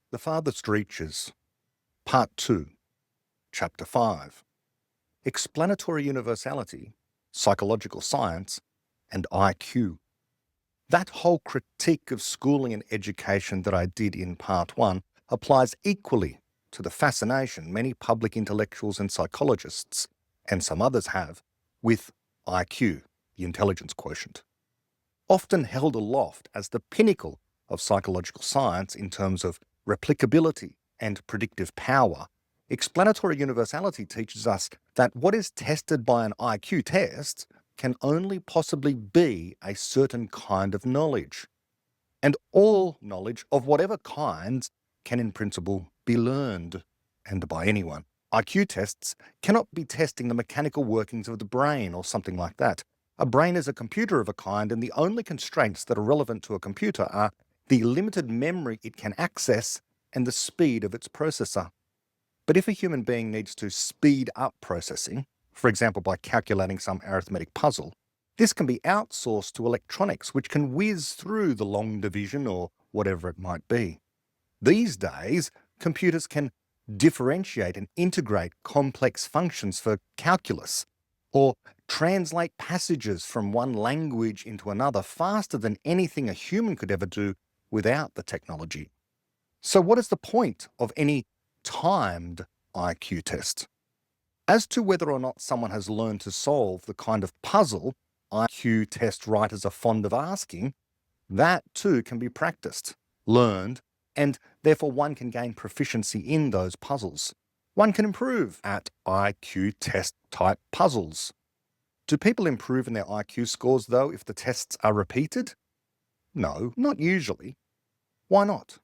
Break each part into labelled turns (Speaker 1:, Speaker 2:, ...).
Speaker 1: The Farthest Reaches, Part 2, Chapter 5, Explanatory Universality, Psychological Science, and IQ. That whole critique of schooling and education that I did in Part 1 applies equally to the fascination many public intellectuals and psychologists, and some others have, with IQ, the intelligence quotient. Often held aloft as the pinnacle of psychological science in terms of replicability and predictive power, explanatory universality teaches us that what is tested by an IQ test can only possibly be a certain kind of knowledge. And all knowledge of whatever kinds can in principle be learned, and by anyone. IQ tests cannot be testing the mechanical workings of the brain or something like that. A brain is a computer of a kind, and the only constraints that are relevant to a computer are the limited memory it can access and the speed of its processor. But if a human being needs to speed up processing, for example by calculating some arithmetic puzzle, this can be outsourced to electronics, which can whiz through the long division or whatever it might be. These days, computers can differentiate and integrate complex functions for calculus, or translate passages from one language into another faster than anything a human could ever do without the technology. So what is the point of any timed IQ test? As to whether or not someone has learned to solve the kind of puzzle IQ test writers are fond of asking, that too can be practiced, learned, and therefore one can gain proficiency in those puzzles. One can improve at IQ test type puzzles. Do people improve in their IQ scores though if the tests are repeated? No, not usually. Why not?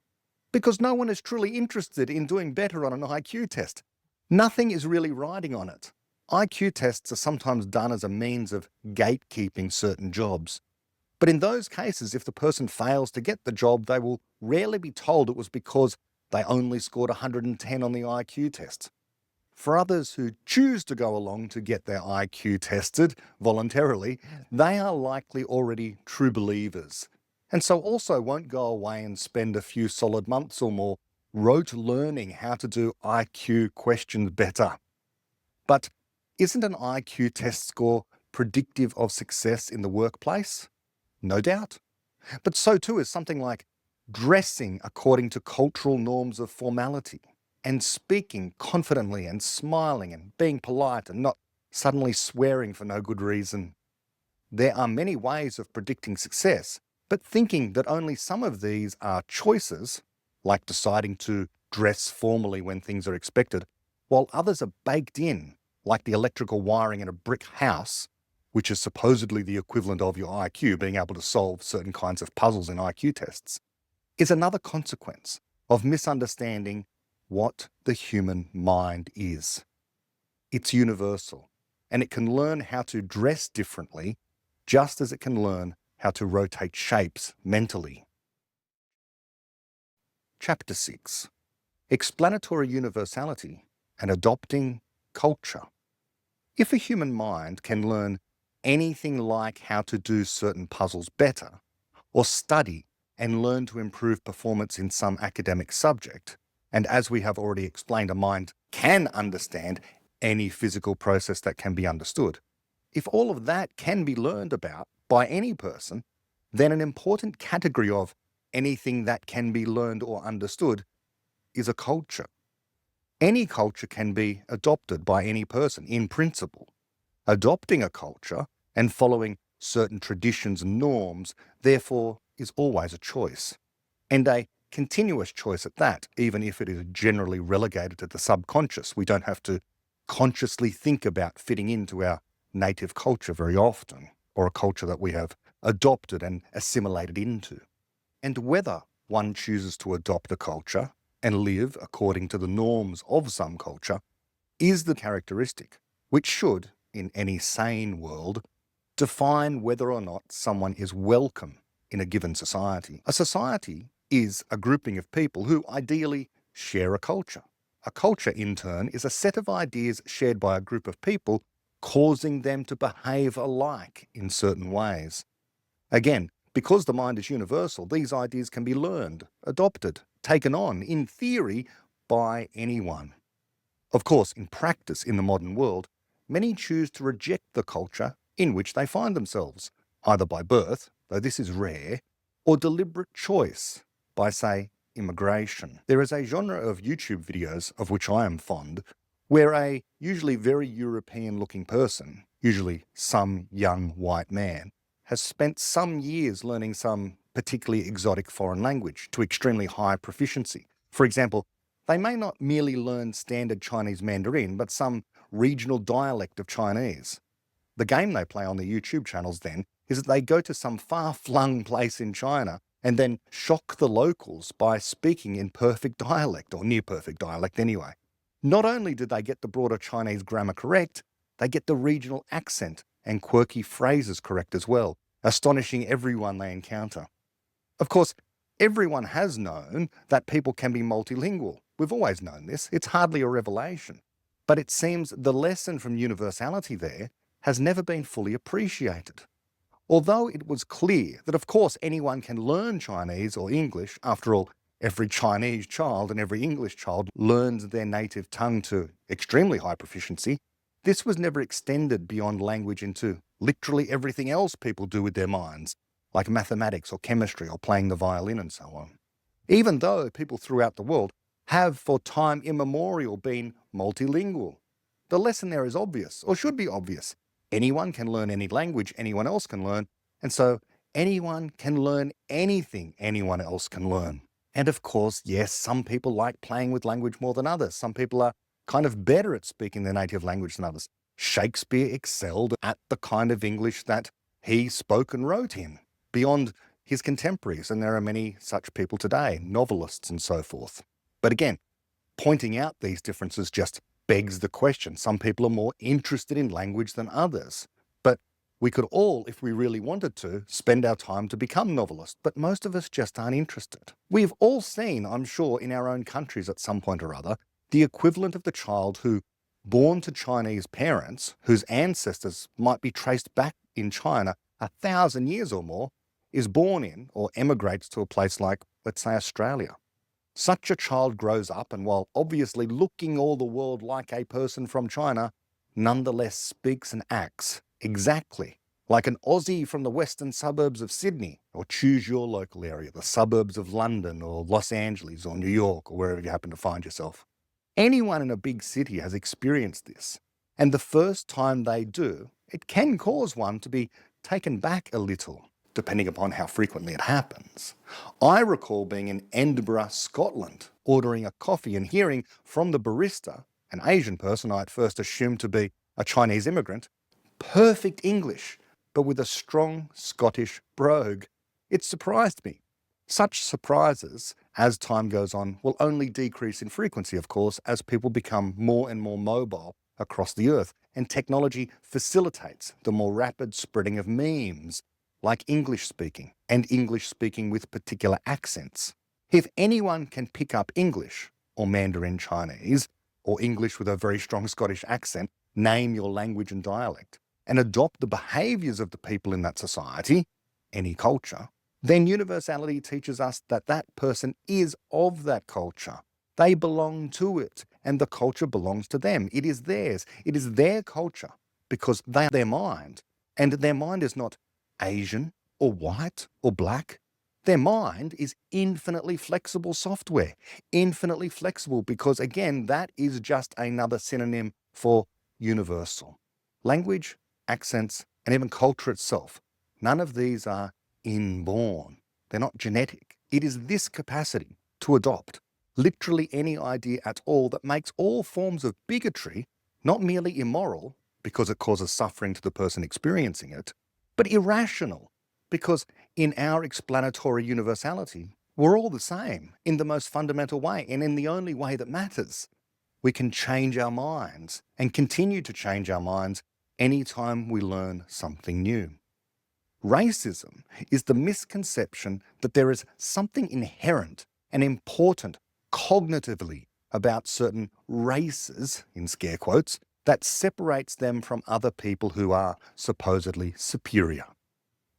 Speaker 1: Because no one is truly interested in doing better on an IQ test. Nothing is really riding on it. IQ tests are sometimes done as a means of gatekeeping certain jobs. But in those cases, if the person fails to get the job, they will rarely be told it was because they only scored 110 on the IQ test. For others who choose to go along to get their IQ tested voluntarily, they are likely already true believers, and so also won't go away and spend a few solid months or more rote learning how to do IQ questions better. But isn't an IQ test score predictive of success in the workplace? No doubt. But so too is something like dressing according to cultural norms of formality, and speaking confidently and smiling and being polite and not suddenly swearing for no good reason. There are many ways of predicting success, but thinking that only some of these are choices, like deciding to dress formally when things are expected, while others are baked in, like the electrical wiring in a brick house, which is supposedly the equivalent of your IQ being able to solve certain kinds of puzzles in IQ tests, is another consequence of misunderstanding what the human mind is. It's universal, and it can learn how to dress differently just as it can learn how to rotate shapes mentally. Chapter 6, Explanatory Universality and Adopting Culture. If a human mind can learn anything like how to do certain puzzles better, or study and learn to improve performance in some academic subject, and as we have already explained, a mind can understand any physical process that can be understood. If all of that can be learned about by any person, then an important category of anything that can be learned or understood is a culture. Any culture can be adopted by any person in principle. Adopting a culture and following certain traditions and norms, therefore, is always a choice, and a continuous choice at that, even if it is generally relegated to the subconscious. We don't have to consciously think about fitting into our native culture very often, or a culture that we have adopted and assimilated into. And whether one chooses to adopt a culture and live according to the norms of some culture is the characteristic which should, in any sane world, define whether or not someone is welcome in a given society. A society is a grouping of people who ideally share a culture. A culture, in turn, is a set of ideas shared by a group of people, causing them to behave alike in certain ways. Again, Because the mind is universal, these ideas can be learned, adopted, taken on, in theory, by anyone. Of course, in practice in the modern world, many choose to reject the culture in which they find themselves, either by birth, though this is rare, or deliberate choice by, say, immigration. There is a genre of YouTube videos, of which I am fond, where a usually very European-looking person, usually some young white man, has spent some years learning some particularly exotic foreign language to extremely high proficiency. For example, they may not merely learn standard Chinese Mandarin, but some regional dialect of Chinese. The game they play on the YouTube channels then is that they go to some far-flung place in China and then shock the locals by speaking in perfect dialect, or near perfect dialect anyway. Not only do they get the broader Chinese grammar correct, they get the regional accent and quirky phrases correct as well, astonishing everyone they encounter. Of course, everyone has known that people can be multilingual. We've always known this. It's hardly a revelation. But it seems the lesson from universality there has never been fully appreciated. Although it was clear that of course anyone can learn Chinese or English, after all, every Chinese child and every English child learns their native tongue to extremely high proficiency, this was never extended beyond language into literally everything else people do with their minds, like mathematics or chemistry or playing the violin and so on. Even though people throughout the world have for time immemorial been multilingual. The lesson there is obvious, or should be obvious. Anyone can learn any language anyone else can learn, and so anyone can learn anything anyone else can learn. And of course, yes, some people like playing with language more than others. Some people are kind of better at speaking their native language than others. Shakespeare excelled at the kind of English that he spoke and wrote in, beyond his contemporaries, and there are many such people today, novelists and so forth. But again, pointing out these differences just begs the question. Some people are more interested in language than others. But we could all, if we really wanted to, spend our time to become novelists, but most of us just aren't interested. We've all seen, I'm sure, in our own countries at some point or other, the equivalent of the child who, born to Chinese parents, whose ancestors might be traced back in China 1,000 years or more, is born in or emigrates to a place like, let's say, Australia. Such a child grows up and, while obviously looking all the world like a person from China, nonetheless speaks and acts exactly like an Aussie from the western suburbs of Sydney, or choose your local area, the suburbs of London or Los Angeles or New York or wherever you happen to find yourself. Anyone in a big city has experienced this, and the first time they do, it can cause one to be taken back a little, depending upon how frequently it happens. I recall being in Edinburgh, Scotland, ordering a coffee and hearing from the barista, an Asian person I at first assumed to be a Chinese immigrant, perfect English, but with a strong Scottish brogue. It surprised me. Such surprises, as time goes on, will only decrease in frequency, of course, as people become more and more mobile across the earth, and technology facilitates the more rapid spreading of memes, like English speaking, and English speaking with particular accents. If anyone can pick up English, or Mandarin Chinese, or English with a very strong Scottish accent, name your language and dialect, and adopt the behaviours of the people in that society, any culture, then universality teaches us that that person is of that culture. They belong to it, and the culture belongs to them. It is theirs. It is their culture, because they are their mind, and their mind is not Asian or white or black. Their mind is infinitely flexible software, infinitely flexible, because again, that is just another synonym for universal. Language, accents, and even culture itself, none of these are inborn. They're not genetic. It is this capacity to adopt literally any idea at all that makes all forms of bigotry not merely immoral, because it causes suffering to the person experiencing it, but irrational, because in our explanatory universality, we're all the same in the most fundamental way, and in the only way that matters. We can change our minds and continue to change our minds anytime we learn something new. Racism is the misconception that there is something inherent and important cognitively about certain races, in scare quotes, that separates them from other people who are supposedly superior.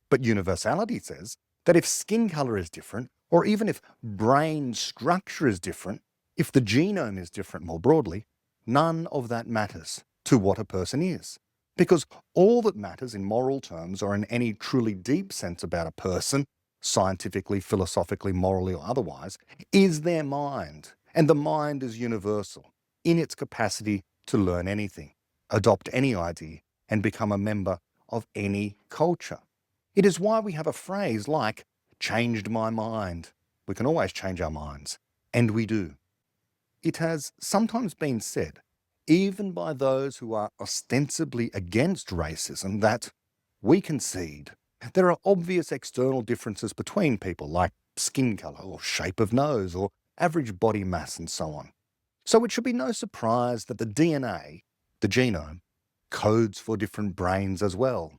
Speaker 1: But universality says That if skin color is different, or even if brain structure is different, if the genome is different more broadly, none of that matters to what a person is. Because all that matters in moral terms or in any truly deep sense about a person, scientifically, philosophically, morally, or otherwise, is their mind. And the mind is universal in its capacity to learn anything, adopt any idea, and become a member of any culture. It is why we have a phrase like, changed my mind. We can always change our minds, and we do. It has sometimes been said, even by those who are ostensibly against racism, that we concede there are obvious external differences between people, like skin colour or shape of nose or average body mass and so on. So it should be no surprise that the DNA, the genome, codes for different brains as well.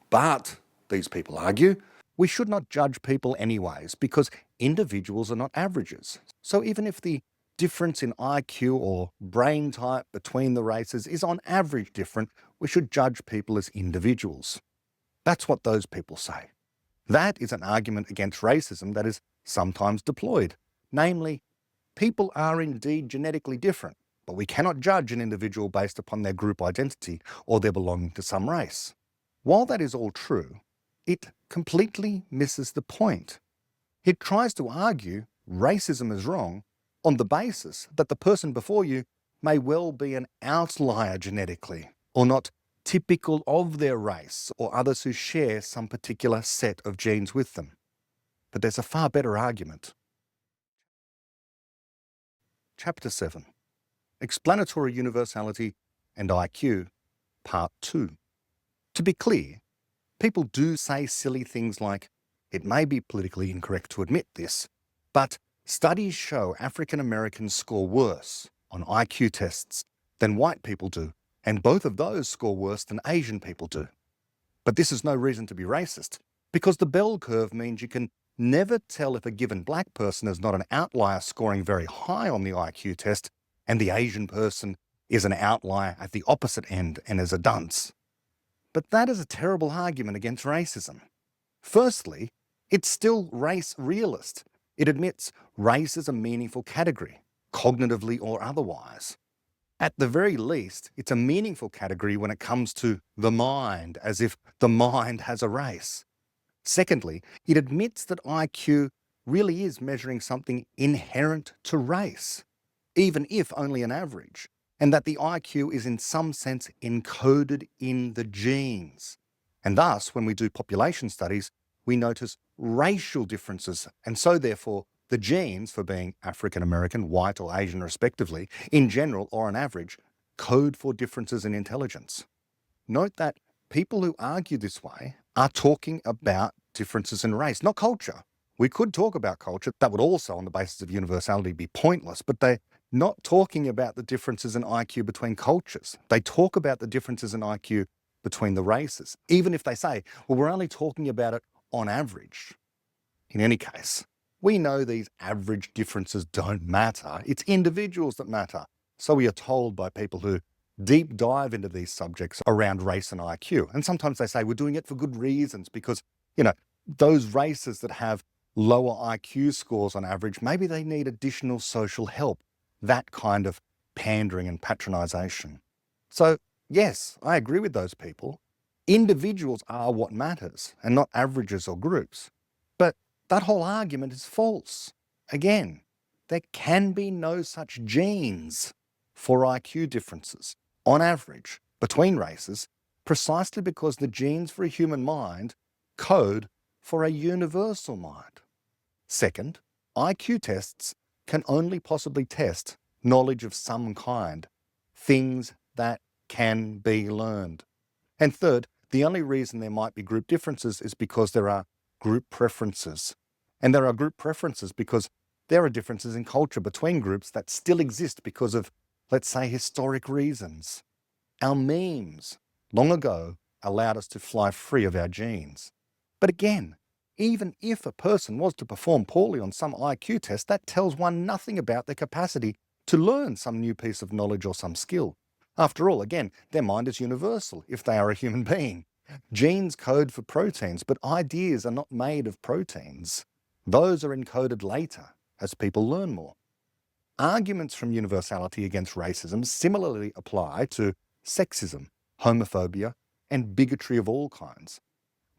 Speaker 1: But, these people argue, we should not judge people anyways because individuals are not averages. So even if the difference in IQ or brain type between the races is on average different, we should judge people as individuals. That's what those people say. That is an argument against racism that is sometimes deployed. Namely, people are indeed genetically different, but we cannot judge an individual based upon their group identity or their belonging to some race. While that is all true, it completely misses the point. It tries to argue racism is wrong on the basis that the person before you may well be an outlier genetically, or not typical of their race, or others who share some particular set of genes with them. But there's a far better argument. Chapter 7. Explanatory Universality and IQ, Part 2. To be clear, people do say silly things like, it may be politically incorrect to admit this, but studies show African Americans score worse on IQ tests than white people do, and both of those score worse than Asian people do. But this is no reason to be racist, because the bell curve means you can never tell if a given black person is not an outlier scoring very high on the IQ test, and the Asian person is an outlier at the opposite end and is a dunce. But that is a terrible argument against racism. Firstly, it's still race realist. It admits race is a meaningful category, cognitively or otherwise. At the very least, it's a meaningful category when it comes to the mind, as if the mind has a race. Secondly, it admits that IQ really is measuring something inherent to race, even if only an average, and that the IQ is in some sense encoded in the genes. And thus, when we do population studies, we notice racial differences, and so therefore the genes for being African American, white or Asian respectively, in general or on average, code for differences in intelligence. Note that people who argue this way are talking about differences in race, not culture. We could talk about culture. That would also, on the basis of universality, be pointless, but they're not talking about the differences in IQ between cultures. They talk about the differences in IQ between the races, even if they say, well, we're only talking about it on average. In any case, we know these average differences don't matter. It's individuals that matter. So we are told by people who deep dive into these subjects around race and IQ. And sometimes they say we're doing it for good reasons because, those races that have lower IQ scores on average, maybe they need additional social help. That kind of pandering and patronization. So yes, I agree with those people. Individuals are what matters and not averages or groups. But that whole argument is false. Again, there can be no such genes for IQ differences, on average, between races, precisely because the genes for a human mind code for a universal mind. Second, IQ tests can only possibly test knowledge of some kind, things that can be learned. And third, the only reason there might be group differences is because there are group preferences. And there are group preferences because there are differences in culture between groups that still exist because of, let's say, historic reasons. Our memes, long ago, allowed us to fly free of our genes. But again, even if a person was to perform poorly on some IQ test, that tells one nothing about their capacity to learn some new piece of knowledge or some skill. After all, again, their mind is universal if they are a human being. Genes code for proteins, but ideas are not made of proteins. Those are encoded later as people learn more. Arguments from universality against racism similarly apply to sexism, homophobia, and bigotry of all kinds.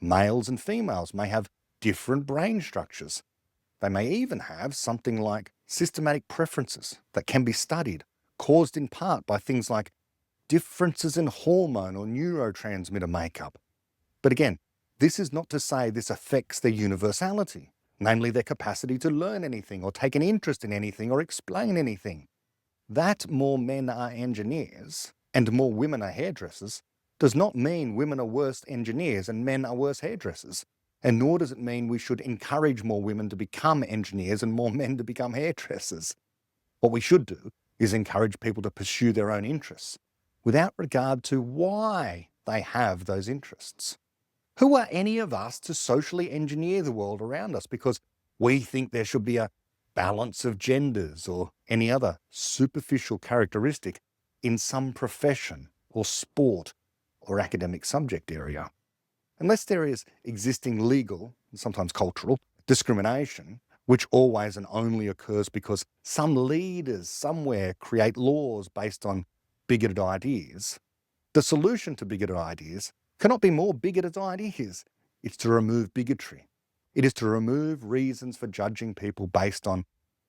Speaker 1: Males and females may have different brain structures. They may even have something like systematic preferences that can be studied, caused in part by things like differences in hormone or neurotransmitter makeup. But again, this is not to say this affects their universality, namely their capacity to learn anything or take an interest in anything or explain anything. That more men are engineers and more women are hairdressers does not mean women are worse engineers and men are worse hairdressers, and nor does it mean we should encourage more women to become engineers and more men to become hairdressers. What we should do is encourage people to pursue their own interests, without regard to why they have those interests. Who are any of us to socially engineer the world around us because we think there should be a balance of genders or any other superficial characteristic in some profession or sport or academic subject area? Unless there is existing legal, and sometimes cultural, discrimination, which always and only occurs because some leaders somewhere create laws based on bigoted ideas, the solution to bigoted ideas cannot be more bigoted ideas. It's to remove bigotry. It is to remove reasons for judging people based on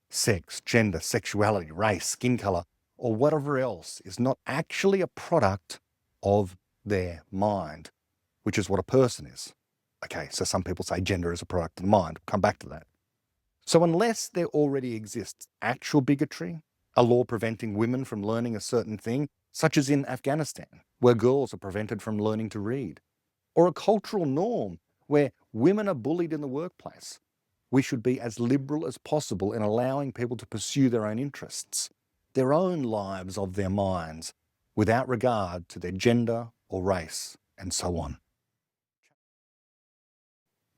Speaker 1: sex, gender, sexuality, race, skin color, or whatever else is not actually a product of their mind, which is what a person is. Okay, so some people say gender is a product of the mind. We'll come back to that. So unless there already exists actual bigotry, a law preventing women from learning a certain thing, such as in Afghanistan, where girls are prevented from learning to read, or a cultural norm where women are bullied in the workplace, we should be as liberal as possible in allowing people to pursue their own interests, their own lives of their minds, without regard to their gender or race, and so on.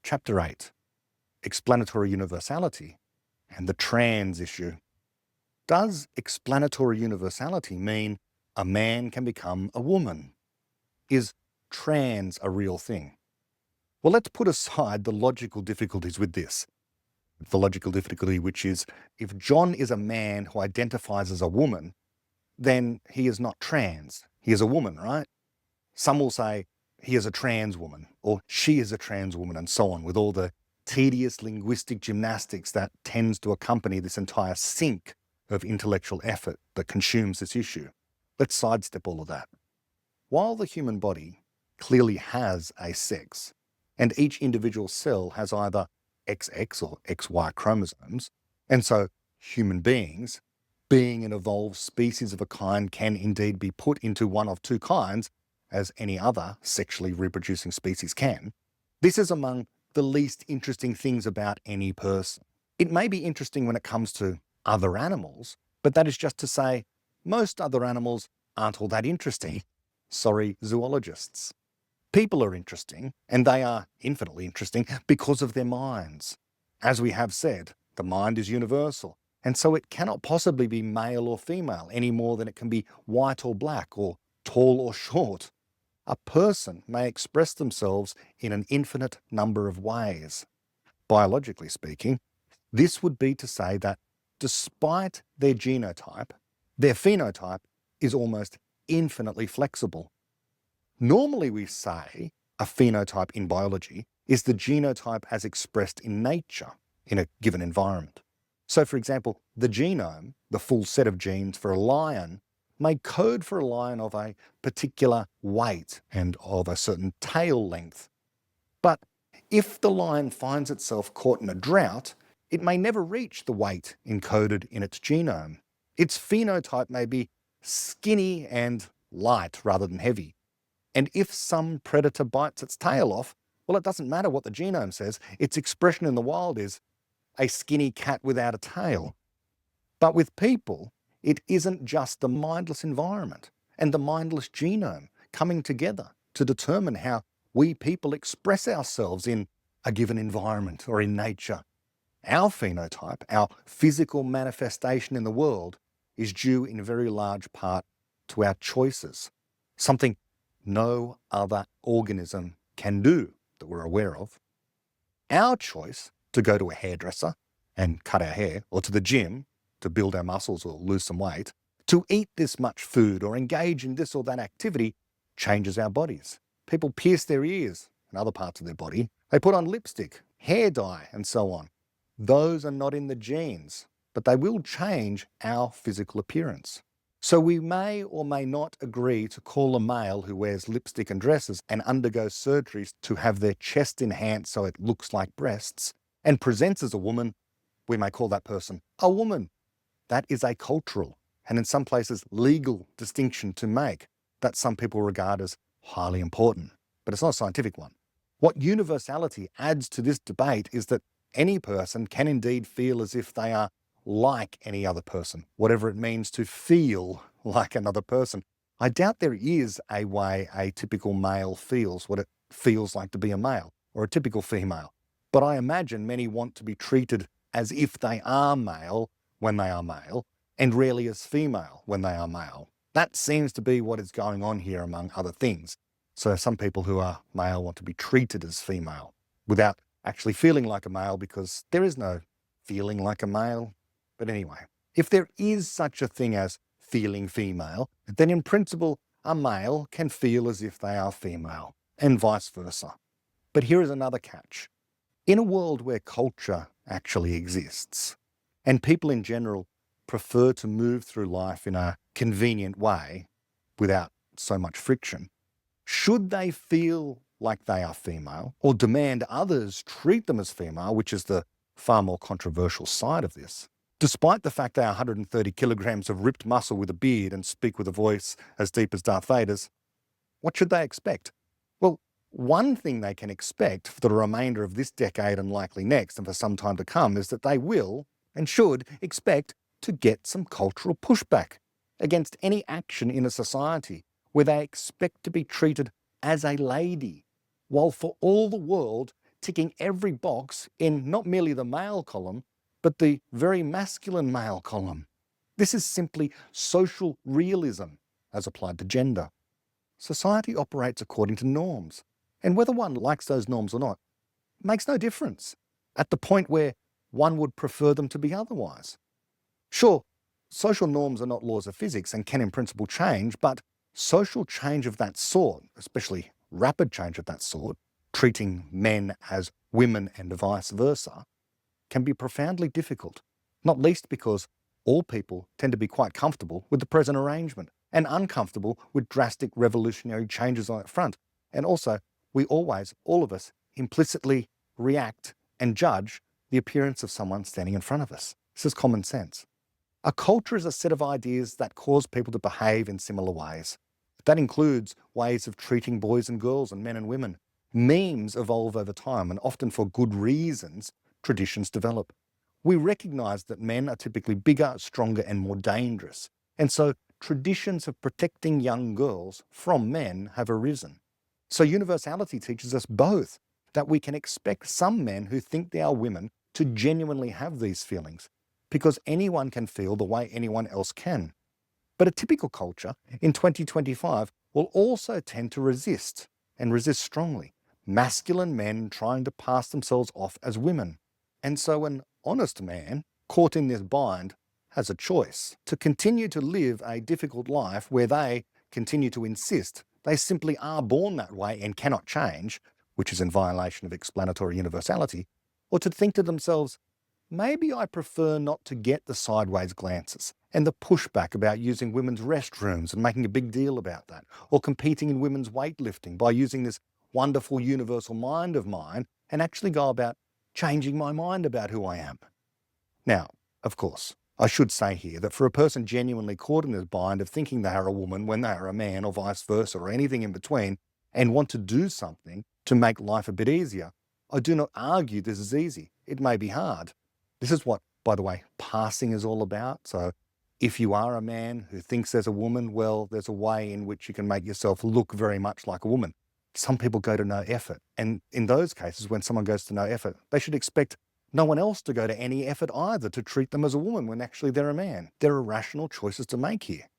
Speaker 1: Chapter 8, Explanatory Universality and the trans issue. Does explanatory universality mean a man can become a woman? Is trans a real thing? Well, let's put aside the logical difficulties with this. The logical difficulty, which is, if John is a man who identifies as a woman, then he is not trans. He is a woman, right? Some will say he is a trans woman, or she is a trans woman, and so on, with all the tedious linguistic gymnastics that tends to accompany this entire sink of intellectual effort that consumes this issue. Let's sidestep all of that. While the human body clearly has a sex, and each individual cell has either XX or XY chromosomes, and so human beings, being an evolved species of a kind, can indeed be put into one of two kinds, as any other sexually reproducing species can, this is among the least interesting things about any person. It may be interesting when it comes to other animals, but that is just to say most other animals aren't all that interesting. Sorry, zoologists. People are interesting, and they are infinitely interesting because of their minds. As we have said, the mind is universal, and so it cannot possibly be male or female any more than it can be white or black or tall or short. A person may express themselves in an infinite number of ways. Biologically speaking, this would be to say that despite their genotype, their phenotype is almost infinitely flexible. Normally we say a phenotype in biology is the genotype as expressed in nature in a given environment. So for example, the genome, the full set of genes for a lion, may code for a lion of a particular weight and of a certain tail length. But if the lion finds itself caught in a drought, it may never reach the weight encoded in its genome. Its phenotype may be skinny and light rather than heavy. And if some predator bites its tail off, well, it doesn't matter what the genome says, its expression in the wild is a skinny cat without a tail. But with people, it isn't just the mindless environment and the mindless genome coming together to determine how we people express ourselves in a given environment or in nature. Our phenotype, our physical manifestation in the world, is due in very large part to our choices, something no other organism can do that we're aware of. Our choice to go to a hairdresser and cut our hair, or to the gym to build our muscles or lose some weight, to eat this much food or engage in this or that activity changes our bodies. People pierce their ears and other parts of their body. They put on lipstick, hair dye, and so on. Those are not in the genes, but they will change our physical appearance. So we may or may not agree to call a male who wears lipstick and dresses and undergoes surgeries to have their chest enhanced so it looks like breasts and presents as a woman, we may call that person a woman. That is a cultural and in some places legal distinction to make that some people regard as highly important, but it's not a scientific one. What universality adds to this debate is that any person can indeed feel as if they are like any other person, whatever it means to feel like another person. I doubt there is a way a typical male feels what it feels like to be a male, or a typical female. But I imagine many want to be treated as if they are male when they are male, and rarely as female when they are male. That seems to be what is going on here, among other things. So some people who are male want to be treated as female without actually feeling like a male, because there is no feeling like a male. But anyway, if there is such a thing as feeling female, then in principle, a male can feel as if they are female, and vice versa. But here is another catch. In a world where culture actually exists, and people in general prefer to move through life in a convenient way without so much friction, should they feel like they are female or demand others treat them as female, which is the far more controversial side of this, despite the fact they are 130 kilograms of ripped muscle with a beard and speak with a voice as deep as Darth Vader's, what should they expect? Well, one thing they can expect for the remainder of this decade and likely next and for some time to come is that they will and should expect to get some cultural pushback against any action in a society where they expect to be treated as a lady, while for all the world ticking every box in not merely the male column, but the very masculine male column. This is simply social realism as applied to gender. Society operates according to norms, and whether one likes those norms or not makes no difference at the point where one would prefer them to be otherwise. Sure, social norms are not laws of physics and can in principle change, but social change of that sort, especially rapid change of that sort, treating men as women and vice versa, can be profoundly difficult, not least because all people tend to be quite comfortable with the present arrangement and uncomfortable with drastic revolutionary changes on that front. And also, we always, all of us, implicitly react and judge the appearance of someone standing in front of us. This is common sense. A culture is a set of ideas that cause people to behave in similar ways. That includes ways of treating boys and girls and men and women. Memes evolve over time, and often for good reasons, traditions develop. We recognize that men are typically bigger, stronger, and more dangerous, and so traditions of protecting young girls from men have arisen. So universality teaches us both that we can expect some men who think they are women to genuinely have these feelings, because anyone can feel the way anyone else can. But a typical culture in 2025 will also tend to resist, and resist strongly, masculine men trying to pass themselves off as women. And so an honest man, caught in this bind, has a choice to continue to live a difficult life where they continue to insist they simply are born that way and cannot change, which is in violation of explanatory universality, or to think to themselves, maybe I prefer not to get the sideways glances and the pushback about using women's restrooms and making a big deal about that, or competing in women's weightlifting by using this wonderful universal mind of mine and actually go about changing my mind about who I am. Now, of course, I should say here that for a person genuinely caught in this bind of thinking they are a woman when they are a man or vice versa or anything in between and want to do something to make life a bit easier, I do not argue this is easy. It may be hard. This is what, by the way, passing is all about. So if you are a man who thinks there's a woman, well, there's a way in which you can make yourself look very much like a woman. Some people go to no effort. And in those cases, when someone goes to no effort, they should expect no one else to go to any effort either to treat them as a woman when actually they're a man. There are rational choices to make here.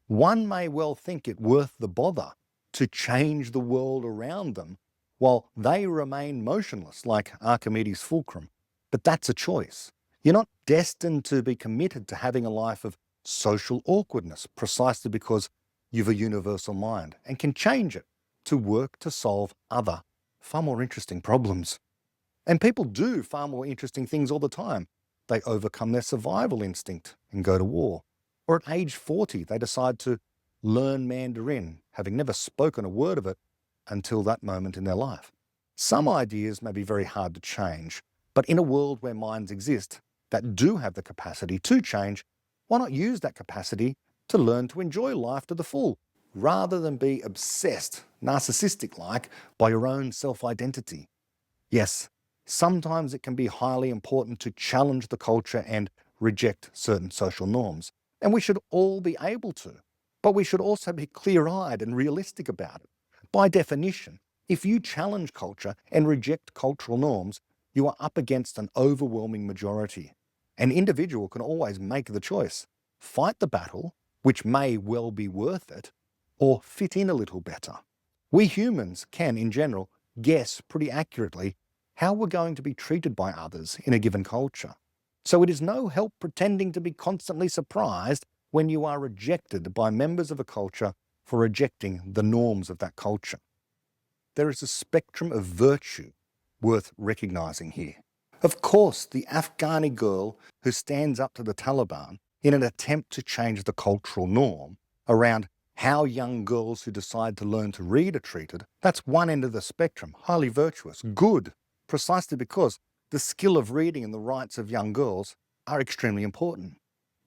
Speaker 1: One may well think it worth the bother to change the world around them while they remain motionless like Archimedes' fulcrum. But that's a choice. You're not destined to be committed to having a life of social awkwardness precisely because you've a universal mind and can change it to work to solve other, far more interesting problems. And people do far more interesting things all the time. They overcome their survival instinct and go to war. Or at age 40, they decide to learn Mandarin, having never spoken a word of it until that moment in their life. Some ideas may be very hard to change, but in a world where minds exist that do have the capacity to change, why not use that capacity to learn to enjoy life to the full, rather than be obsessed, narcissistic-like, by your own self-identity? Yes, sometimes it can be highly important to challenge the culture and reject certain social norms, and we should all be able to. But we should also be clear-eyed and realistic about it. By definition, if you challenge culture and reject cultural norms, you are up against an overwhelming majority. An individual can always make the choice: fight the battle, which may well be worth it, or fit in a little better. We humans can, in general, guess pretty accurately how we're going to be treated by others in a given culture. So it is no help pretending to be constantly surprised when you are rejected by members of a culture for rejecting the norms of that culture. There is a spectrum of virtue worth recognizing here. Of course, the Afghani girl who stands up to the Taliban in an attempt to change the cultural norm around how young girls who decide to learn to read are treated, that's one end of the spectrum, highly virtuous, good, precisely because the skill of reading and the rights of young girls are extremely important.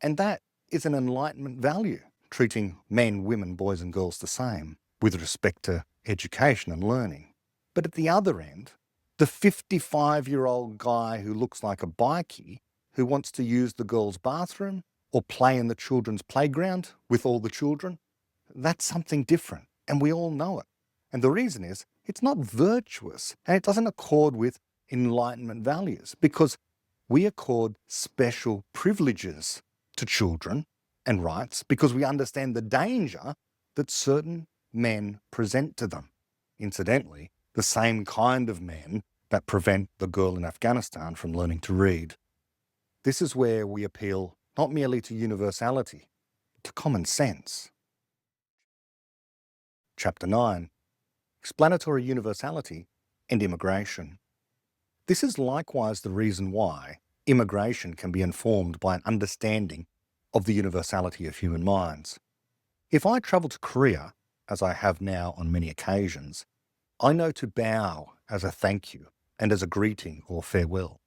Speaker 1: And that is an Enlightenment value, treating men, women, boys and girls the same with respect to education and learning. But at the other end, the 55-year-old guy who looks like a bikie who wants to use the girls' bathroom or play in the children's playground with all the children, that's something different, and we all know it. And the reason is, it's not virtuous, and it doesn't accord with Enlightenment values, because we accord special privileges to children and rights because we understand the danger that certain men present to them. Incidentally, the same kind of men that prevent the girl in Afghanistan from learning to read. This is where we appeal not merely to universality, but to common sense. Chapter 9. Explanatory Universality and Immigration. This is likewise the reason why immigration can be informed by an understanding of the universality of human minds. If I travel to Korea, as I have now on many occasions, I know to bow as a thank you and as a greeting or farewell.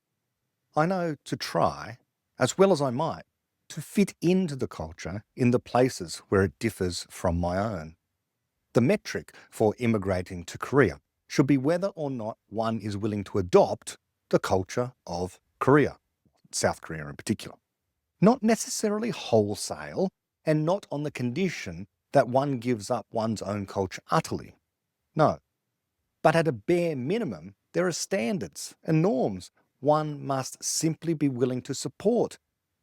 Speaker 1: I know to try, as well as I might, to fit into the culture in the places where it differs from my own. The metric for immigrating to Korea should be whether or not one is willing to adopt the culture of Korea, South Korea in particular. Not necessarily wholesale, and not on the condition that one gives up one's own culture utterly. No. But at a bare minimum, there are standards and norms one must simply be willing to support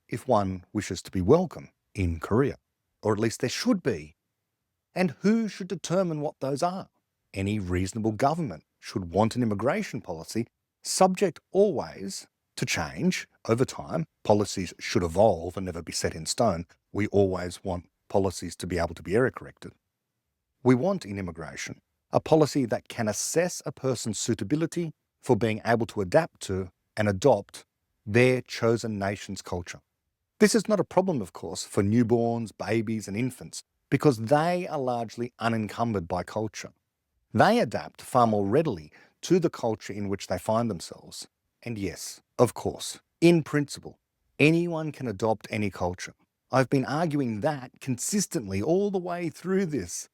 Speaker 1: if one wishes to be welcome in Korea, or at least there should be. And who should determine what those are? Any reasonable government should want an immigration policy, subject always to change over time. Policies should evolve and never be set in stone. We always want policies to be able to be error corrected. We want in immigration a policy that can assess a person's suitability for being able to adapt to and adopt their chosen nation's culture. This is not a problem, of course, for newborns, babies and infants, because they are largely unencumbered by culture. They adapt far more readily to the culture in which they find themselves. And yes, of course, in principle, anyone can adopt any culture. I've been arguing that consistently all the way through this.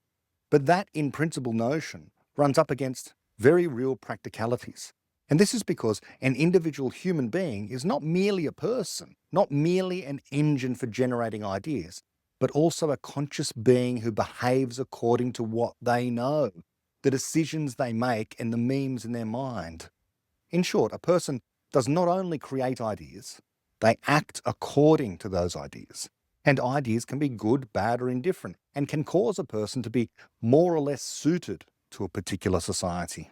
Speaker 1: But that in principle notion runs up against very real practicalities. And this is because an individual human being is not merely a person, not merely an engine for generating ideas, but also a conscious being who behaves according to what they know, the decisions they make and the memes in their mind. In short, a person does not only create ideas, they act according to those ideas. And ideas can be good, bad, or indifferent, and can cause a person to be more or less suited to a particular society.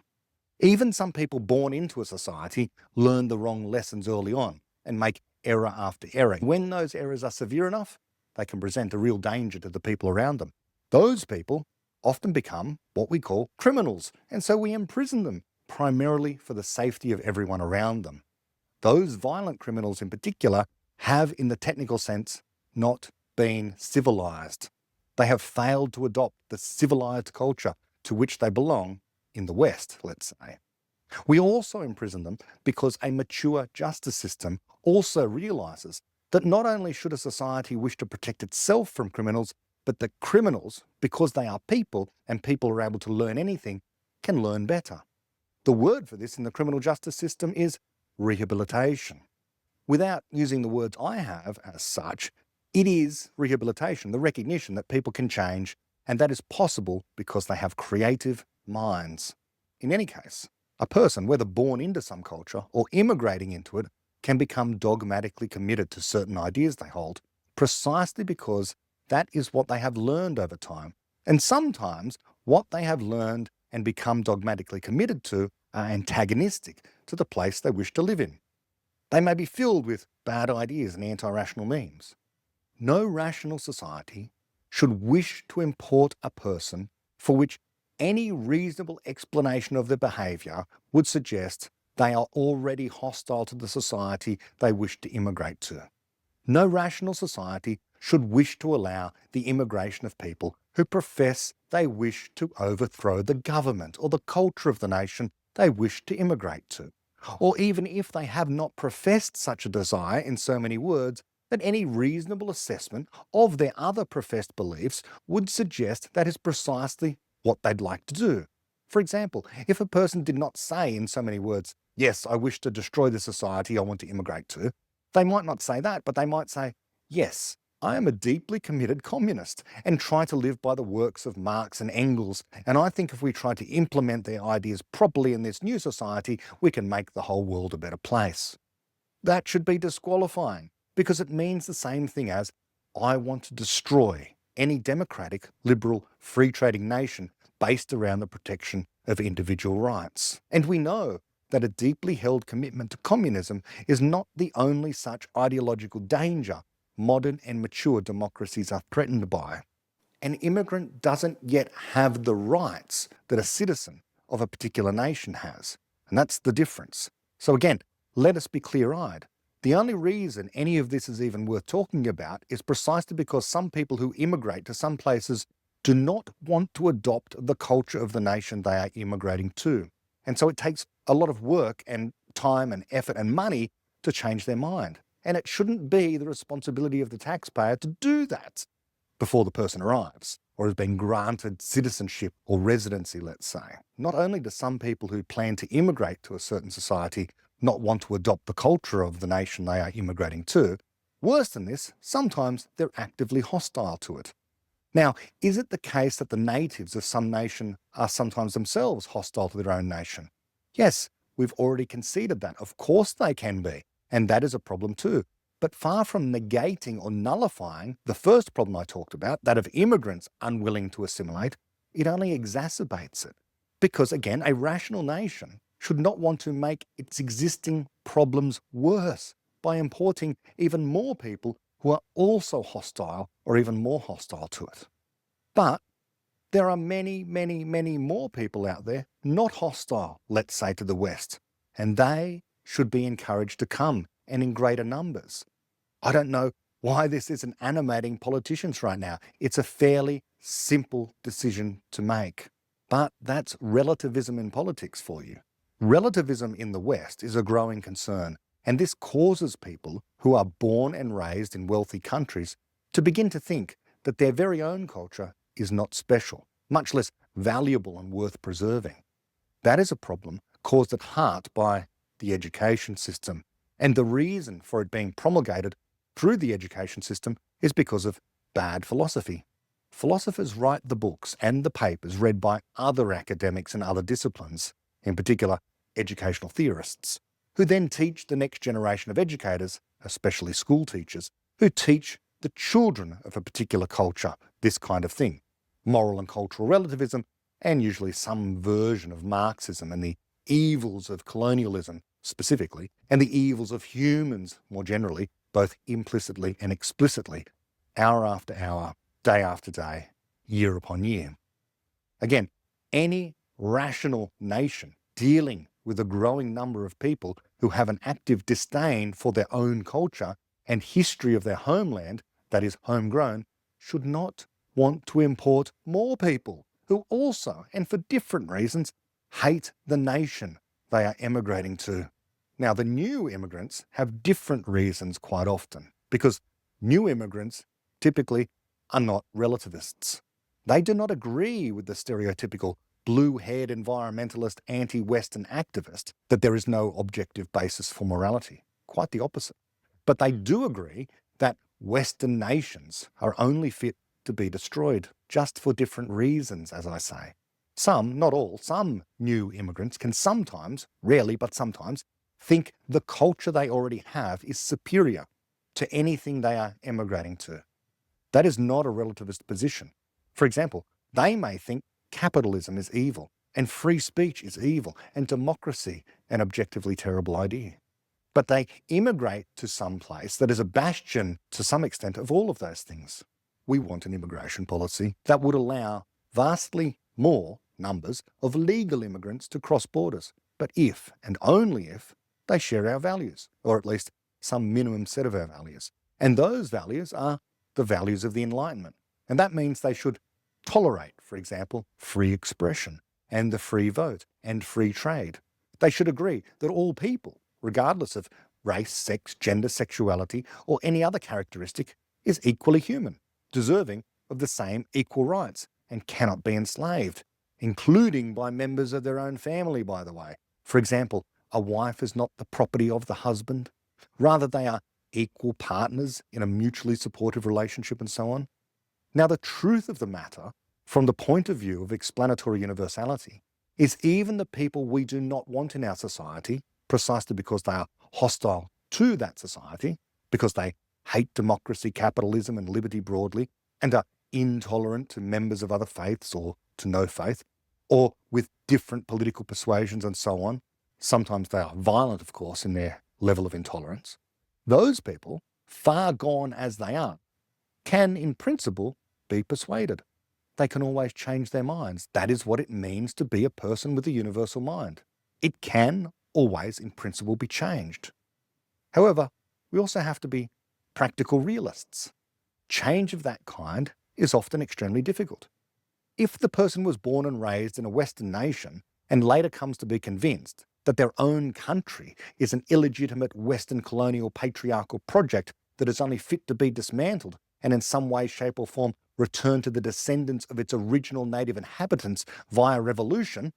Speaker 1: Even some people born into a society learn the wrong lessons early on and make error after error. When those errors are severe enough, they can present a real danger to the people around them. Those people often become what we call criminals, and so we imprison them, primarily for the safety of everyone around them. Those violent criminals in particular have, in the technical sense, not been civilized. They have failed to adopt the civilized culture to which they belong in the West, let's say. We also imprison them because a mature justice system also realizes that not only should a society wish to protect itself from criminals, but that criminals, because they are people and people are able to learn anything, can learn better. The word for this in the criminal justice system is rehabilitation. Without using the words I have as such, it is rehabilitation, the recognition that people can change, and that is possible because they have creative minds. In any case, a person, whether born into some culture or immigrating into it, can become dogmatically committed to certain ideas they hold, precisely because that is what they have learned over time. And sometimes what they have learned and become dogmatically committed to are antagonistic to the place they wish to live in. They may be filled with bad ideas and anti-rational memes. No rational society should wish to import a person for which any reasonable explanation of their behaviour would suggest they are already hostile to the society they wish to immigrate to. No rational society should wish to allow the immigration of people who profess they wish to overthrow the government or the culture of the nation they wish to immigrate to. Or even if they have not professed such a desire in so many words, that any reasonable assessment of their other professed beliefs would suggest that is precisely what they'd like to do. For example, if a person did not say in so many words, yes, I wish to destroy the society I want to immigrate to, they might not say that, but they might say, yes, I am a deeply committed communist and try to live by the works of Marx and Engels, and I think if we try to implement their ideas properly in this new society, we can make the whole world a better place. That should be disqualifying, because it means the same thing as, I want to destroy any democratic, liberal, free-trading nation based around the protection of individual rights. And we know that a deeply held commitment to communism is not the only such ideological danger modern and mature democracies are threatened by. An immigrant doesn't yet have the rights that a citizen of a particular nation has, and that's the difference. So again, let us be clear-eyed. The only reason any of this is even worth talking about is precisely because some people who immigrate to some places do not want to adopt the culture of the nation they are immigrating to. And so it takes a lot of work and time and effort and money to change their mind. And it shouldn't be the responsibility of the taxpayer to do that before the person arrives or has been granted citizenship or residency, let's say. Not only do some people who plan to immigrate to a certain society not want to adopt the culture of the nation they are immigrating to, worse than this, sometimes they're actively hostile to it. Now, is it the case that the natives of some nation are sometimes themselves hostile to their own nation? Yes, we've already conceded that. Of course they can be, and that is a problem too. But far from negating or nullifying the first problem I talked about, that of immigrants unwilling to assimilate, it only exacerbates it. Because again, a rational nation should not want to make its existing problems worse by importing even more people who are also hostile or even more hostile to it. But there are many, many, many more people out there not hostile, let's say, to the West, and they should be encouraged to come, and in greater numbers. I don't know why this isn't animating politicians right now. It's a fairly simple decision to make. But that's relativism in politics for you. Relativism in the West is a growing concern, and this causes people who are born and raised in wealthy countries to begin to think that their very own culture is not special, much less valuable and worth preserving. That is a problem caused at heart by the education system, and the reason for it being promulgated through the education system is because of bad philosophy. Philosophers write the books and the papers read by other academics and other disciplines, in particular educational theorists, who then teach the next generation of educators, especially school teachers, who teach the children of a particular culture this kind of thing, moral and cultural relativism, and usually some version of Marxism and the evils of colonialism specifically, and the evils of humans more generally, both implicitly and explicitly, hour after hour, day after day, year upon year. Again, any rational nation dealing with a growing number of people who have an active disdain for their own culture and history of their homeland, that is homegrown, should not want to import more people who also, and for different reasons, hate the nation they are emigrating to. Now, the new immigrants have different reasons quite often, because new immigrants typically are not relativists. They do not agree with the stereotypical blue-haired environmentalist anti-Western activist that there is no objective basis for morality. Quite the opposite. But they do agree that Western nations are only fit to be destroyed, just for different reasons, as I say. Some, not all, some new immigrants can sometimes, rarely but sometimes, think the culture they already have is superior to anything they are emigrating to. That is not a relativist position. For example, they may think capitalism is evil, and free speech is evil, and democracy an objectively terrible idea. But they immigrate to some place that is a bastion, to some extent, of all of those things. We want an immigration policy that would allow vastly more numbers of legal immigrants to cross borders, but if, and only if, they share our values, or at least some minimum set of our values. And those values are the values of the Enlightenment. And that means they should tolerate, for example, free expression, and the free vote, and free trade. They should agree that all people, regardless of race, sex, gender, sexuality, or any other characteristic, is equally human, deserving of the same equal rights, and cannot be enslaved, including by members of their own family, by the way. For example, a wife is not the property of the husband. Rather, they are equal partners in a mutually supportive relationship and so on. Now, the truth of the matter, from the point of view of explanatory universality, is even the people we do not want in our society, precisely because they are hostile to that society, because they hate democracy, capitalism, and liberty broadly, and are intolerant to members of other faiths or to no faith, or with different political persuasions and so on. Sometimes they are violent, of course, in their level of intolerance. Those people, far gone as they are, can, in principle, be persuaded. They can always change their minds. That is what it means to be a person with a universal mind. It can always, in principle, be changed. However, we also have to be practical realists. Change of that kind is often extremely difficult. If the person was born and raised in a Western nation and later comes to be convinced that their own country is an illegitimate Western colonial patriarchal project that is only fit to be dismantled and in some way, shape or form returned to the descendants of its original native inhabitants via revolution,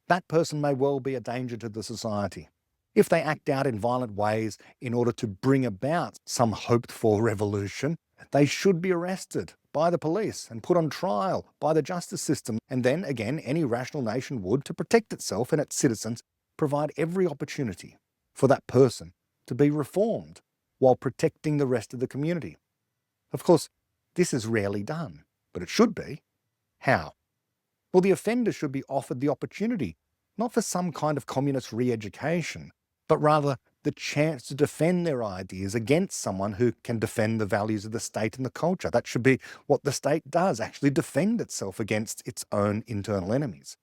Speaker 1: that person may well be a danger to the society. If they act out in violent ways in order to bring about some hoped-for revolution, they should be arrested by the police and put on trial by the justice system. And then, again, any rational nation would, to protect itself and its citizens, provide every opportunity for that person to be reformed while protecting the rest of the community. Of course, this is rarely done, but it should be. How? Well, the offender should be offered the opportunity, not for some kind of communist re-education, but rather the chance to defend their ideas against someone who can defend the values of the state and the culture. That should be what the state does, actually defend itself against its own internal enemies.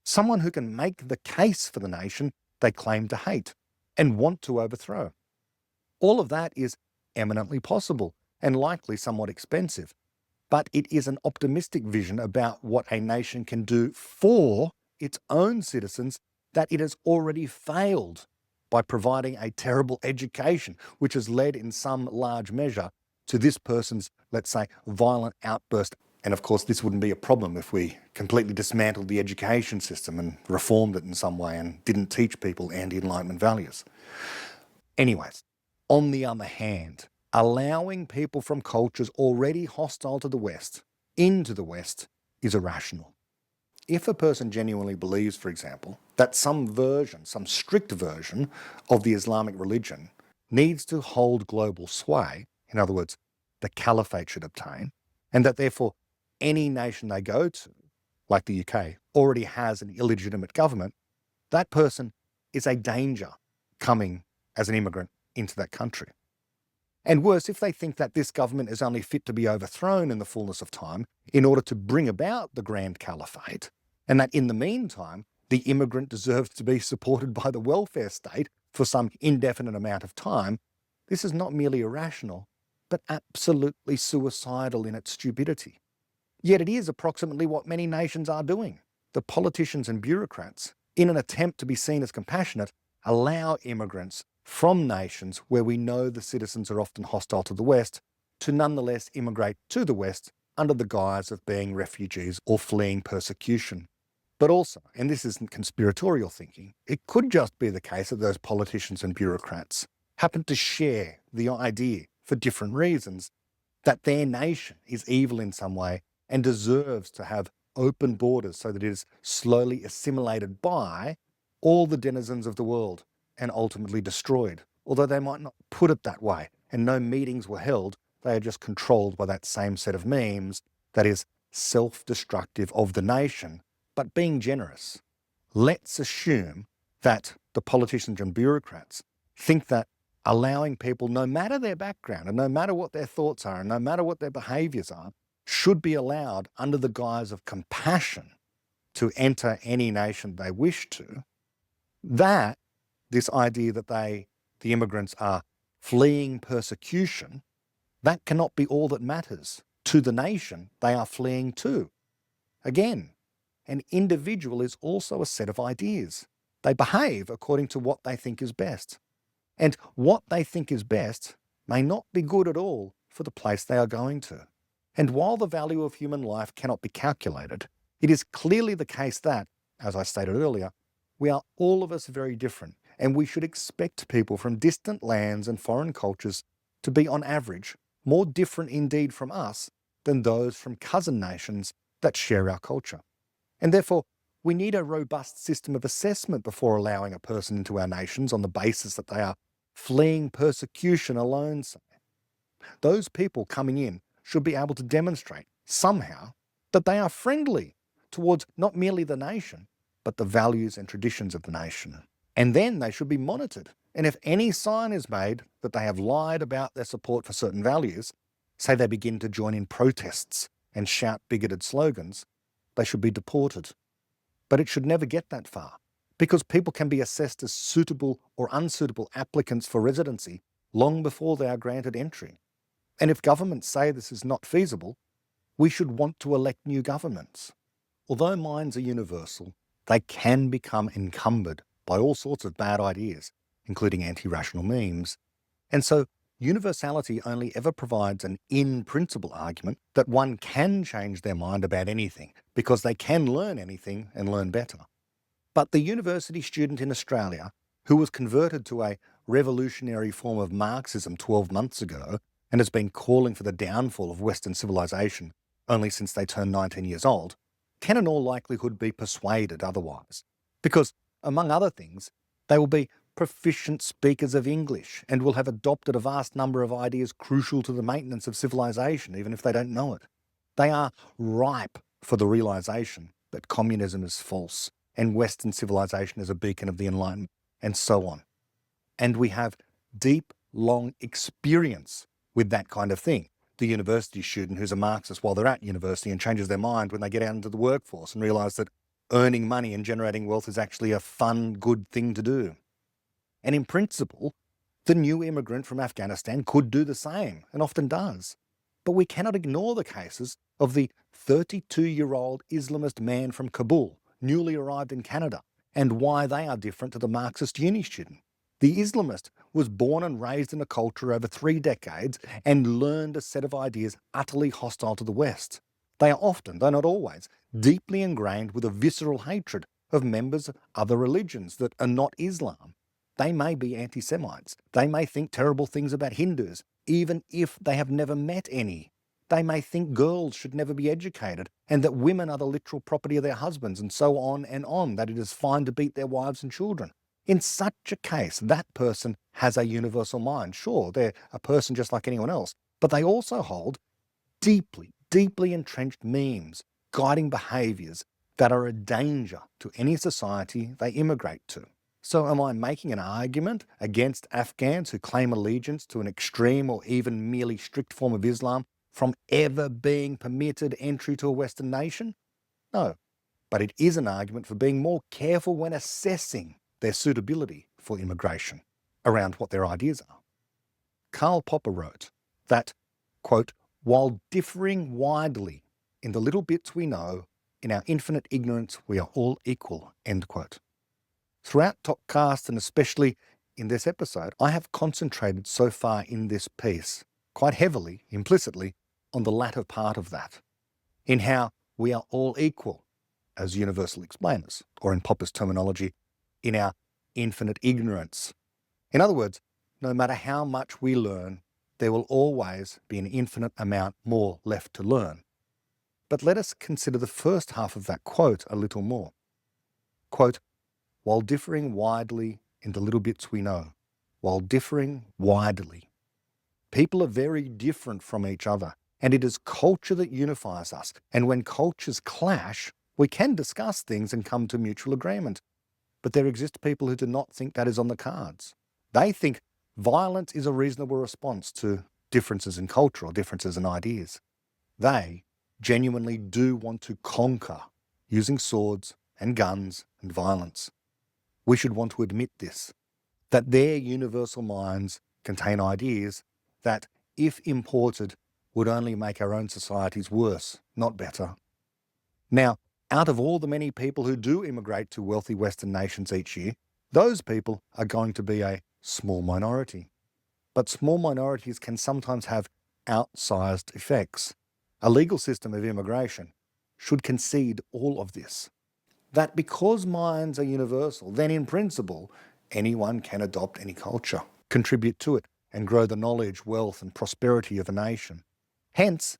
Speaker 1: Someone who can make the case for the nation they claim to hate and want to overthrow. All of that is eminently possible and likely somewhat expensive, but it is an optimistic vision about what a nation can do for its own citizens that it has already failed by providing a terrible education, which has led in some large measure to this person's, let's say, violent outburst. And of course, this wouldn't be a problem if we completely dismantled the education system and reformed it in some way and didn't teach people anti-Enlightenment values. Anyways, on the other hand, allowing people from cultures already hostile to the West into the West is irrational. If a person genuinely believes, for example, that some version, some strict version of the Islamic religion needs to hold global sway, in other words, the caliphate should obtain, and that therefore any nation they go to, like the UK, already has an illegitimate government, that person is a danger coming as an immigrant into that country. And worse, if they think that this government is only fit to be overthrown in the fullness of time in order to bring about the Grand Caliphate, and that in the meantime, the immigrant deserves to be supported by the welfare state for some indefinite amount of time, this is not merely irrational, but absolutely suicidal in its stupidity. Yet it is approximately what many nations are doing. The politicians and bureaucrats, in an attempt to be seen as compassionate, allow immigrants from nations where we know the citizens are often hostile to the West to nonetheless immigrate to the West under the guise of being refugees or fleeing persecution. But also, and this isn't conspiratorial thinking, it could just be the case that those politicians and bureaucrats happen to share the idea, for different reasons, that their nation is evil in some way and deserves to have open borders so that it is slowly assimilated by all the denizens of the world and ultimately destroyed. Although they might not put it that way, and no meetings were held, they are just controlled by that same set of memes that is self-destructive of the nation, but being generous. Let's assume that the politicians and bureaucrats think that allowing people, no matter their background and no matter what their thoughts are and no matter what their behaviours are, should be allowed under the guise of compassion to enter any nation they wish to, that this idea that the immigrants are fleeing persecution, that cannot be all that matters to the nation they are fleeing to. Again, an individual is also a set of ideas. They behave according to what they think is best. And what they think is best may not be good at all for the place they are going to. And while the value of human life cannot be calculated, it is clearly the case that, as I stated earlier, we are all of us very different, and we should expect people from distant lands and foreign cultures to be, on average, more different indeed from us than those from cousin nations that share our culture. And therefore, we need a robust system of assessment before allowing a person into our nations on the basis that they are fleeing persecution alone. Those people coming in should be able to demonstrate somehow that they are friendly towards not merely the nation, but the values and traditions of the nation. And then they should be monitored. And if any sign is made that they have lied about their support for certain values, say they begin to join in protests and shout bigoted slogans, they should be deported. But it should never get that far, because people can be assessed as suitable or unsuitable applicants for residency long before they are granted entry. And if governments say this is not feasible, we should want to elect new governments. Although minds are universal, they can become encumbered by all sorts of bad ideas, including anti-rational memes. And so universality only ever provides an in-principle argument that one can change their mind about anything because they can learn anything and learn better. But the university student in Australia who was converted to a revolutionary form of Marxism 12 months ago and has been calling for the downfall of Western civilization only since they turned 19 years old, can in all likelihood be persuaded otherwise. Because, among other things, they will be proficient speakers of English and will have adopted a vast number of ideas crucial to the maintenance of civilization, even if they don't know it. They are ripe for the realization that communism is false and Western civilization is a beacon of the Enlightenment, and so on. And we have deep, long experience with that kind of thing. The university student who's a Marxist while they're at university and changes their mind when they get out into the workforce and realize that earning money and generating wealth is actually a fun, good thing to do. And in principle, the new immigrant from Afghanistan could do the same, and often does. But we cannot ignore the cases of the 32-year-old Islamist man from Kabul, newly arrived in Canada, and why they are different to the Marxist uni student. The Islamist was born and raised in a culture over 3 decades and learned a set of ideas utterly hostile to the West. They are often, though not always, deeply ingrained with a visceral hatred of members of other religions that are not Islam. They may be anti-Semites. They may think terrible things about Hindus, even if they have never met any. They may think girls should never be educated and that women are the literal property of their husbands, and so on, that it is fine to beat their wives and children. In such a case, that person has a universal mind. Sure, they're a person just like anyone else, but they also hold deeply, deeply entrenched memes, guiding behaviours that are a danger to any society they immigrate to. So am I making an argument against Afghans who claim allegiance to an extreme or even merely strict form of Islam from ever being permitted entry to a Western nation? No, but it is an argument for being more careful when assessing their suitability for immigration around what their ideas are. Karl Popper wrote that, quote, while differing widely in the little bits we know, in our infinite ignorance we are all equal, end quote. Throughout Topcast and especially in this episode, I have concentrated so far in this piece, quite heavily, implicitly, on the latter part of that, in how we are all equal as universal explainers, or in Popper's terminology, in our infinite ignorance. In other words, no matter how much we learn, there will always be an infinite amount more left to learn. But let us consider the first half of that quote a little more. Quote, while differing widely in the little bits we know, while differing widely. People are very different from each other, and it is culture that unifies us. And when cultures clash, we can discuss things and come to mutual agreement. But there exist people who do not think that is on the cards. They think violence is a reasonable response to differences in culture or differences in ideas. They genuinely do want to conquer using swords and guns and violence. We should want to admit this, that their universal minds contain ideas that, if imported, would only make our own societies worse, not better. Now, out of all the many people who do immigrate to wealthy Western nations each year, those people are going to be a small minority. But small minorities can sometimes have outsized effects. A legal system of immigration should concede all of this. That because minds are universal, then in principle, anyone can adopt any culture, contribute to it, and grow the knowledge, wealth, and prosperity of a nation. Hence,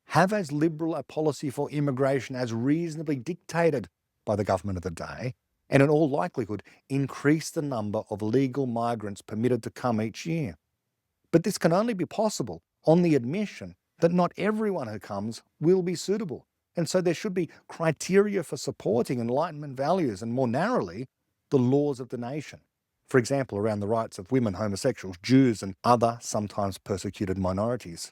Speaker 1: have as liberal a policy for immigration as reasonably dictated by the government of the day, and in all likelihood, increase the number of legal migrants permitted to come each year. But this can only be possible on the admission that not everyone who comes will be suitable. And so there should be criteria for supporting Enlightenment values and, more narrowly, the laws of the nation. For example, around the rights of women, homosexuals, Jews, and other sometimes persecuted minorities.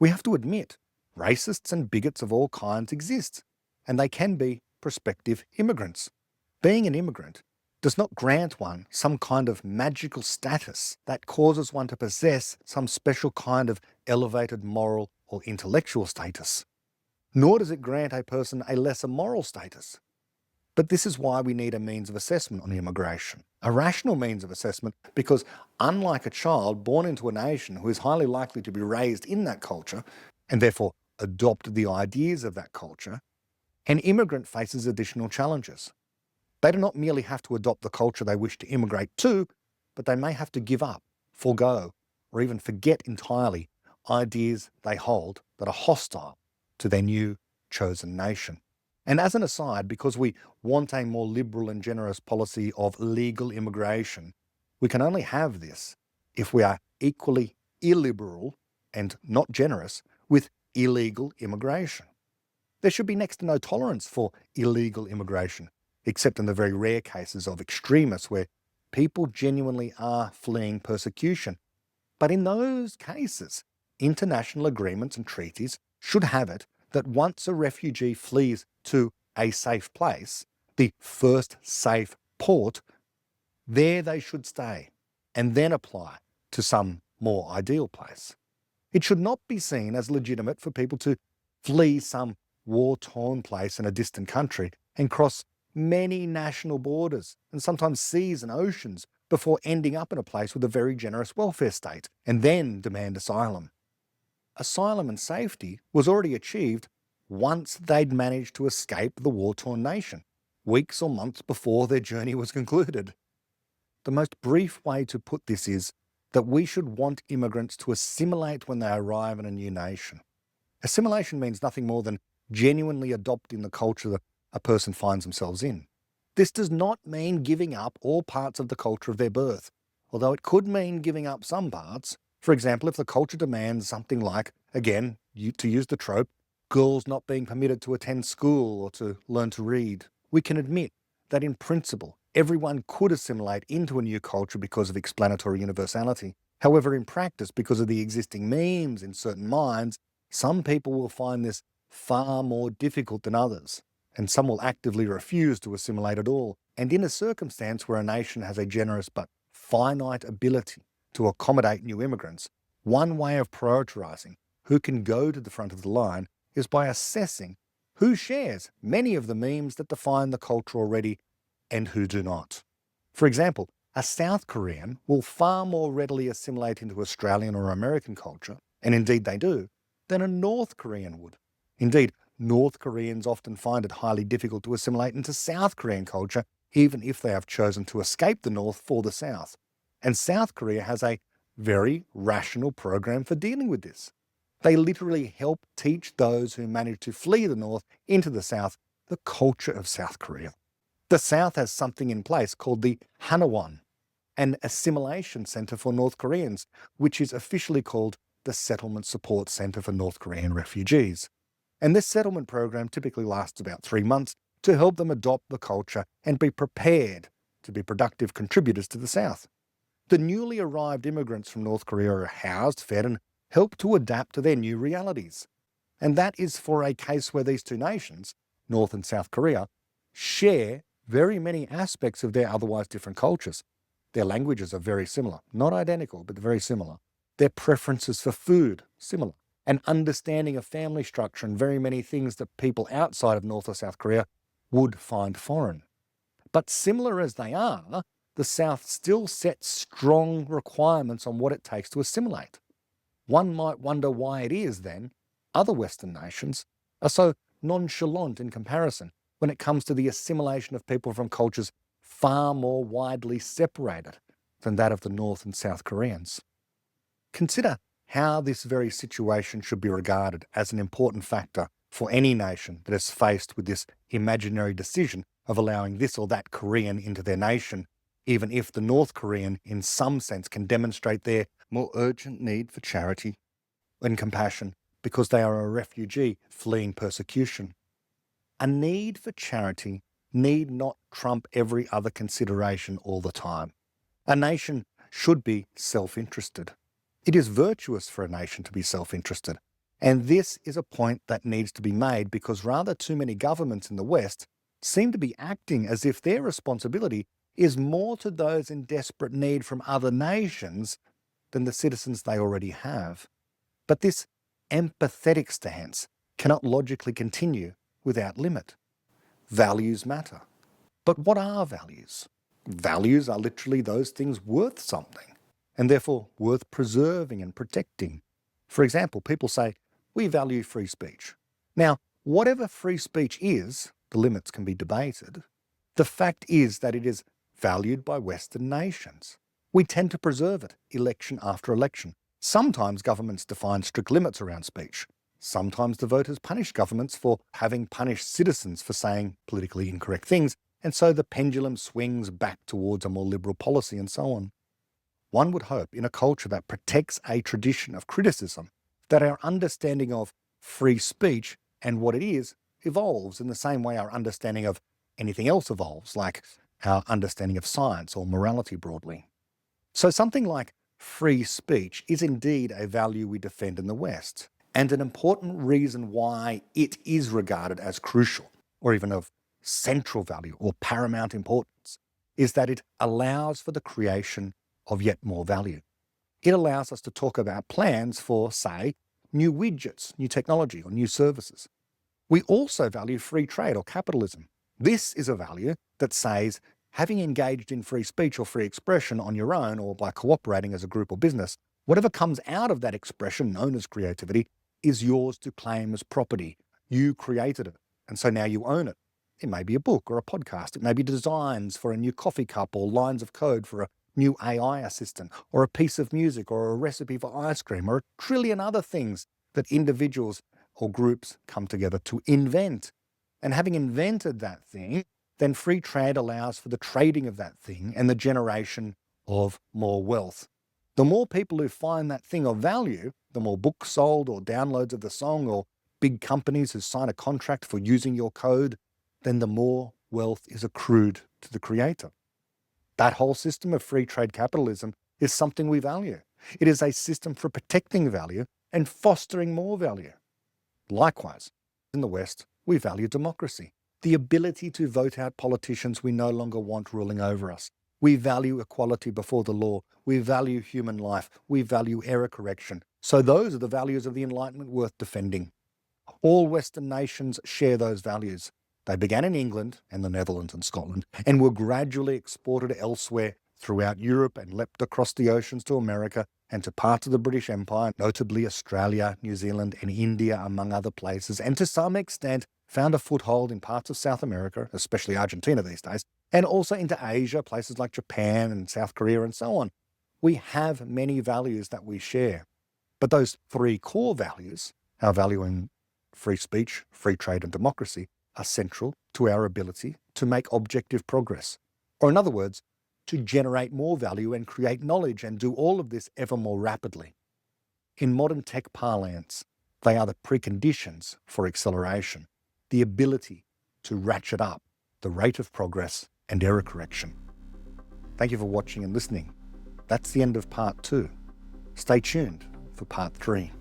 Speaker 1: We have to admit, racists and bigots of all kinds exist, and they can be prospective immigrants. Being an immigrant does not grant one some kind of magical status that causes one to possess some special kind of elevated moral or intellectual status. Nor does it grant a person a lesser moral status. But this is why we need a means of assessment on immigration, a rational means of assessment, because unlike a child born into a nation who is highly likely to be raised in that culture and therefore adopt the ideas of that culture, an immigrant faces additional challenges. They do not merely have to adopt the culture they wish to immigrate to, but they may have to give up, forego, or even forget entirely ideas they hold that are hostile to their new chosen nation. And as an aside, because we want a more liberal and generous policy of legal immigration, we can only have this if we are equally illiberal and not generous with illegal immigration. There should be next to no tolerance for illegal immigration, except in the very rare cases of extremists where people genuinely are fleeing persecution. But in those cases, international agreements and treaties should have it that once a refugee flees to a safe place, the first safe port, there they should stay and then apply to some more ideal place. It should not be seen as legitimate for people to flee some war-torn place in a distant country and cross many national borders and sometimes seas and oceans before ending up in a place with a very generous welfare state and then demand asylum. Asylum and safety was already achieved once they'd managed to escape the war-torn nation, weeks or months before their journey was concluded. The most brief way to put this is that we should want immigrants to assimilate when they arrive in a new nation. Assimilation means nothing more than genuinely adopting the culture that a person finds themselves in. This does not mean giving up all parts of the culture of their birth, although it could mean giving up some parts. For example, if the culture demands something like, again, to use the trope, girls not being permitted to attend school or to learn to read. We can admit that in principle, everyone could assimilate into a new culture because of explanatory universality. However, in practice, because of the existing memes in certain minds, some people will find this far more difficult than others, and some will actively refuse to assimilate at all. And in a circumstance where a nation has a generous but finite ability to accommodate new immigrants, one way of prioritizing who can go to the front of the line is by assessing who shares many of the memes that define the culture already and who do not. For example, a South Korean will far more readily assimilate into Australian or American culture, and indeed they do, than a North Korean would. Indeed, North Koreans often find it highly difficult to assimilate into South Korean culture, even if they have chosen to escape the North for the South. And South Korea has a very rational program for dealing with this. They literally help teach those who manage to flee the North into the South the culture of South Korea. The South has something in place called the Hanawon, an assimilation center for North Koreans, which is officially called the Settlement Support Center for North Korean Refugees. And this settlement program typically lasts about 3 months to help them adopt the culture and be prepared to be productive contributors to the South. The newly arrived immigrants from North Korea are housed, fed, and helped to adapt to their new realities. And that is for a case where these two nations, North and South Korea, share very many aspects of their otherwise different cultures. Their languages are very similar, not identical, but very similar. Their preferences for food, similar. An understanding of family structure and very many things that people outside of North or South Korea would find foreign. But similar as they are, the South still sets strong requirements on what it takes to assimilate. One might wonder why it is, then, other Western nations are so nonchalant in comparison when it comes to the assimilation of people from cultures far more widely separated than that of the North and South Koreans. Consider how this very situation should be regarded as an important factor for any nation that is faced with this imaginary decision of allowing this or that Korean into their nation, even if the North Korean in some sense can demonstrate their more urgent need for charity and compassion because they are a refugee fleeing persecution. A need for charity need not trump every other consideration all the time. A nation should be self-interested. It is virtuous for a nation to be self-interested, and this is a point that needs to be made because rather too many governments in the West seem to be acting as if their responsibility is more to those in desperate need from other nations than the citizens they already have. But this empathetic stance cannot logically continue without limit. Values matter. But what are values? Values are literally those things worth something, and therefore worth preserving and protecting. For example, people say, we value free speech. Now, whatever free speech is, the limits can be debated. The fact is that it is valued by Western nations. We tend to preserve it, election after election. Sometimes governments define strict limits around speech. Sometimes the voters punish governments for having punished citizens for saying politically incorrect things, and so the pendulum swings back towards a more liberal policy and so on. One would hope in a culture that protects a tradition of criticism that our understanding of free speech and what it is evolves in the same way our understanding of anything else evolves, like our understanding of science or morality broadly. So something like free speech is indeed a value we defend in the West, and an important reason why it is regarded as crucial, or even of central value or paramount importance, is that it allows for the creation of yet more value. It allows us to talk about plans for, say, new widgets, new technology, or new services. We also value free trade or capitalism. This is a value that says having engaged in free speech or free expression on your own or by cooperating as a group or business, whatever comes out of that expression known as creativity is yours to claim as property. You created it, and so now you own it. It may be a book or a podcast. It may be designs for a new coffee cup or lines of code for a new AI assistant, or a piece of music or a recipe for ice cream, or a trillion other things that individuals or groups come together to invent. And having invented that thing, then free trade allows for the trading of that thing and the generation of more wealth. The more people who find that thing of value, the more books sold or downloads of the song or big companies who sign a contract for using your code, then the more wealth is accrued to the creator. That whole system of free trade capitalism is something we value. It is a system for protecting value and fostering more value. Likewise, in the West, we value democracy, the ability to vote out politicians we no longer want ruling over us. We value equality before the law. We value human life. We value error correction. So those are the values of the Enlightenment worth defending. All Western nations share those values. They began in England and the Netherlands and Scotland and were gradually exported elsewhere throughout Europe and leapt across the oceans to America and to parts of the British Empire, notably Australia, New Zealand and India, among other places, and to some extent found a foothold in parts of South America, especially Argentina these days, and also into Asia, places like Japan and South Korea and so on. We have many values that we share. But those three core values, our value in free speech, free trade and democracy, are central to our ability to make objective progress. Or in other words, to generate more value and create knowledge and do all of this ever more rapidly. In modern tech parlance, they are the preconditions for acceleration, the ability to ratchet up the rate of progress and error correction. Thank you for watching and listening. That's the end of part 2. Stay tuned for part 3.